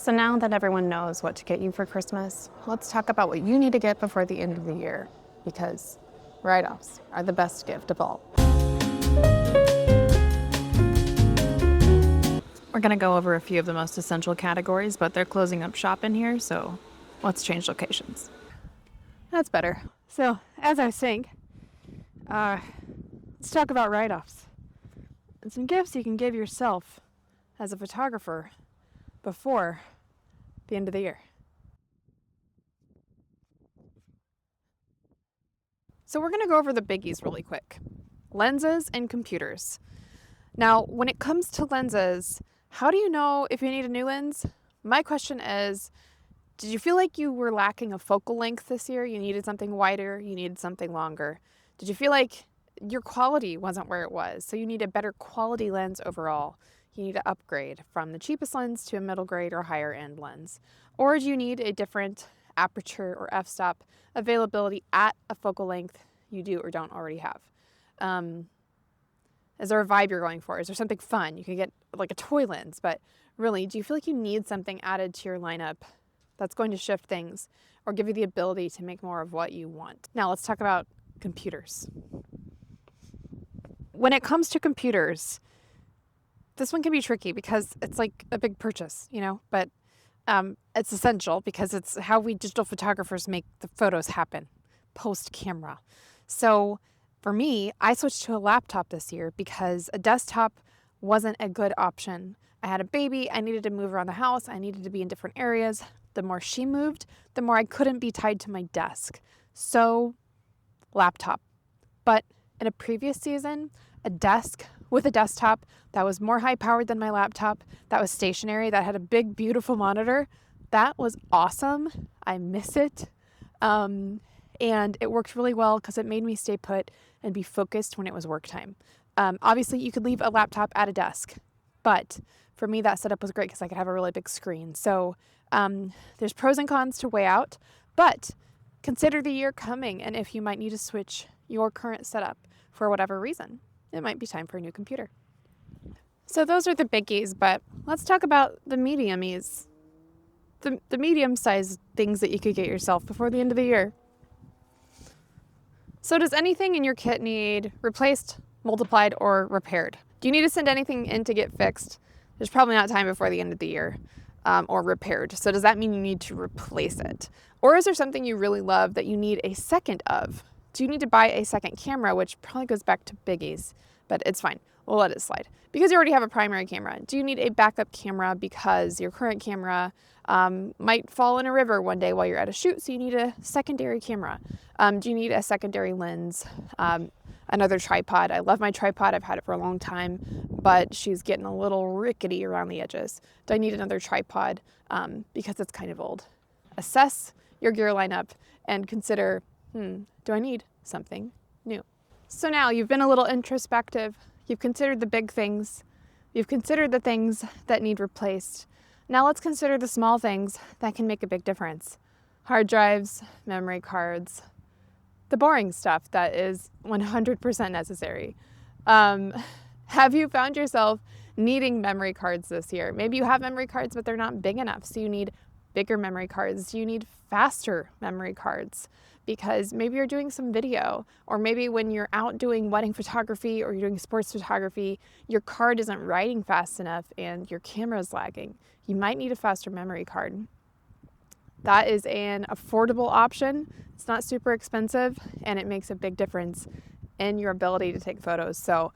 So now that everyone knows what to get you for Christmas, let's talk about what you need to get before the end of the year, because write-offs are the best gift of all. We're gonna go over a few of the most essential categories, but they're closing up shop in here, so let's change locations. That's better. So, as I was saying, let's talk about write-offs. And some gifts you can give yourself as a photographer before the end of the year. So we're gonna go over the biggies really quick. Lenses and computers. Now, when it comes to lenses, how do you know if you need a new lens? My question is, did you feel like you were lacking a focal length this year? You needed something wider, you needed something longer. Did you feel like your quality wasn't where it was? So you need a better quality lens overall. You need to upgrade from the cheapest lens to a middle grade or higher end lens. Or do you need a different aperture or f-stop availability at a focal length you do or don't already have? Is there a vibe you're going for? Is there something fun? You can get like a toy lens, but really, do you feel like you need something added to your lineup that's going to shift things or give you the ability to make more of what you want? Now let's talk about computers. When it comes to computers, this one can be tricky because it's like a big purchase, but it's essential because it's how we digital photographers make the photos happen post-camera. So for me, I switched to a laptop this year because a desktop wasn't a good option. I had a baby, I needed to move around the house, I needed to be in different areas. The more she moved, the more I couldn't be tied to my desk. So, laptop. But in a previous season, a desk with a desktop that was more high-powered than my laptop, that was stationary, that had a big, beautiful monitor, that was awesome. I miss it. And it worked really well because it made me stay put and be focused when it was work time. Obviously, you could leave a laptop at a desk, but for me, that setup was great because I could have a really big screen. So there's pros and cons to weigh out, but consider the year coming and if you might need to switch your current setup for whatever reason. It might be time for a new computer. So those are the biggies, but let's talk about the mediumies. The medium-sized things that you could get yourself before the end of the year. So does anything in your kit need replaced, multiplied, or repaired? Do you need to send anything in to get fixed? There's probably not time before the end of the year, or repaired. So does that mean you need to replace it? Or is there something you really love that you need a second of? Do you need to buy a second camera, which probably goes back to biggies, but it's fine. We'll let it slide. Because you already have a primary camera, do you need a backup camera because your current camera might fall in a river one day while you're at a shoot, so you need a secondary camera? Do you need a secondary lens? Another tripod. I love my tripod. I've had it for a long time, but she's getting a little rickety around the edges. Do I need another tripod because it's kind of old? Assess your gear lineup and consider, do I need something new? So now you've been a little introspective. You've considered the big things. You've considered the things that need replaced. Now let's consider the small things that can make a big difference. Hard drives, memory cards, the boring stuff that is 100% necessary. Have you found yourself needing memory cards this year? Maybe you have memory cards, but they're not big enough, so you need bigger memory cards. Do you need faster memory cards? Because maybe you're doing some video, or maybe when you're out doing wedding photography or you're doing sports photography, your card isn't writing fast enough and your camera's lagging. You might need a faster memory card. That is an affordable option. It's not super expensive and it makes a big difference in your ability to take photos. So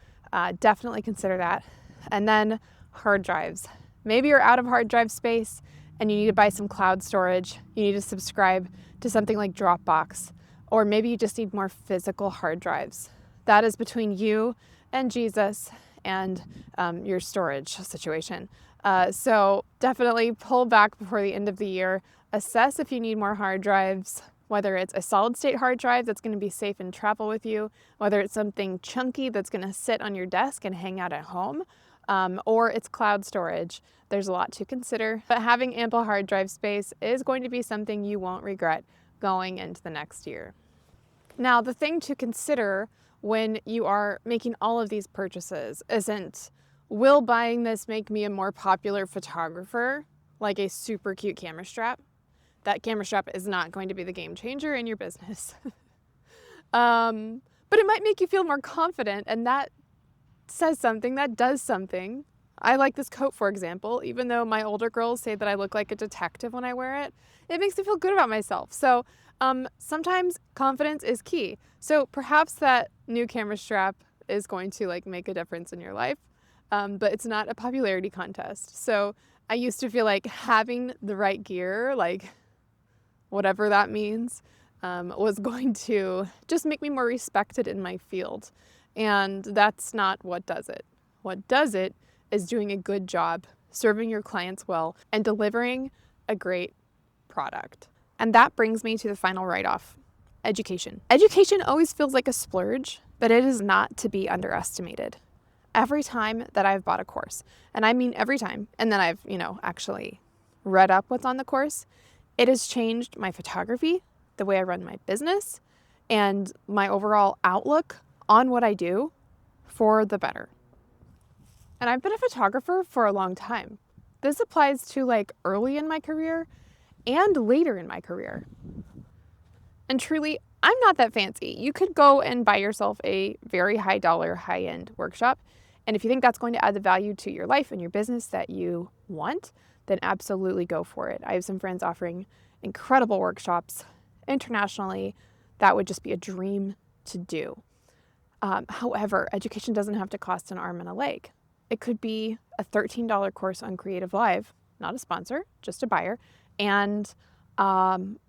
definitely consider that. And then hard drives. Maybe you're out of hard drive space and you need to buy some cloud storage. You need to subscribe to something like Dropbox, or maybe you just need more physical hard drives. That is between you and Jesus and your storage situation. So definitely pull back before the end of the year. Assess if you need more hard drives, whether it's a solid state hard drive that's going to be safe and travel with you, whether it's something chunky that's going to sit on your desk and hang out at home, or it's cloud storage. There's a lot to consider, but having ample hard drive space is going to be something you won't regret going into the next year. Now, the thing to consider when you are making all of these purchases isn't, will buying this make me a more popular photographer? like a super cute camera strap, that camera strap is not going to be the game changer in your business. But it might make you feel more confident, and that says something, that does something. I like this coat, for example. Even though my older girls say that I look like a detective when I wear it, it makes me feel good about myself. So sometimes confidence is key. So perhaps that new camera strap is going to like make a difference in your life, but it's not a popularity contest. So I used to feel like having the right gear, like whatever that means, was going to just make me more respected in my field. And that's not what does it. What does it is doing a good job, serving your clients well, and delivering a great product. And that brings me to the final write-off, education. Education always feels like a splurge, but it is not to be underestimated. Every time that I've bought a course, and I mean every time, and then I've, actually read up what's on the course, it has changed my photography, the way I run my business, and my overall outlook on what I do for the better. And I've been a photographer for a long time. This applies to like early in my career and later in my career. And truly, I'm not that fancy. You could go and buy yourself a very high dollar, high end workshop. And if you think that's going to add the value to your life and your business that you want, then absolutely go for it. I have some friends offering incredible workshops internationally. That would just be a dream to do. However, education doesn't have to cost an arm and a leg. It could be a $13 course on Creative Live, not a sponsor, just a buyer. And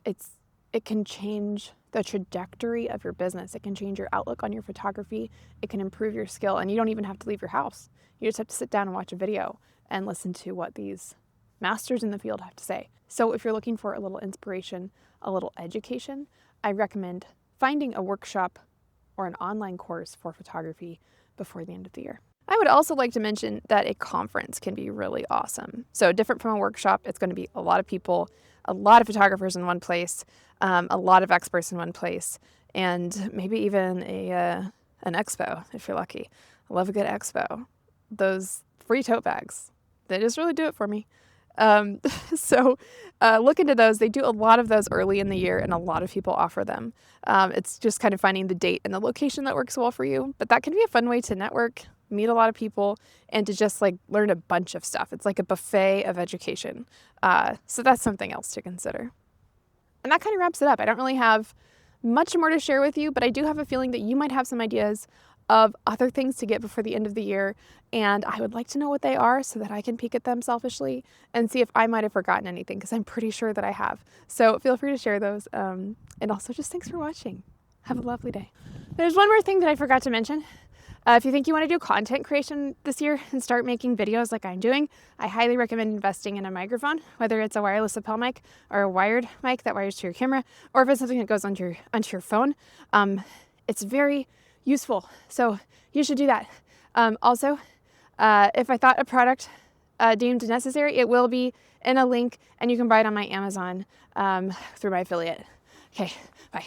it can change the trajectory of your business. It can change your outlook on your photography. It can improve your skill, and you don't even have to leave your house. You just have to sit down and watch a video and listen to what these masters in the field have to say. So if you're looking for a little inspiration, a little education, I recommend finding a workshop or an online course for photography before the end of the year. I would also like to mention that a conference can be really awesome. So different from a workshop, it's going to be a lot of people, a lot of photographers in one place, a lot of experts in one place, and maybe even an expo if you're lucky. I love a good expo. Those free tote bags, they just really do it for me. So look into those. They do a lot of those early in the year, and a lot of people offer them. It's just kind of finding the date and the location that works well for you, but that can be a fun way to network, meet a lot of people, and to just like learn a bunch of stuff. It's like a buffet of education. So that's something else to consider. And that kind of wraps it up. I don't really have much more to share with you, but I do have a feeling that you might have some ideas of other things to get before the end of the year, and I would like to know what they are so that I can peek at them selfishly and see if I might have forgotten anything, because I'm pretty sure that I have. So feel free to share those, and also just thanks for watching. Have a lovely day. There's one more thing that I forgot to mention. If you think you want to do content creation this year and start making videos like I'm doing, I highly recommend investing in a microphone, whether it's a wireless lapel mic or a wired mic that wires to your camera, or if it's something that goes onto your phone. It's very useful, so you should do that. Also, if I thought a product deemed necessary, it will be in a link, and you can buy it on my Amazon through my affiliate. Okay, bye.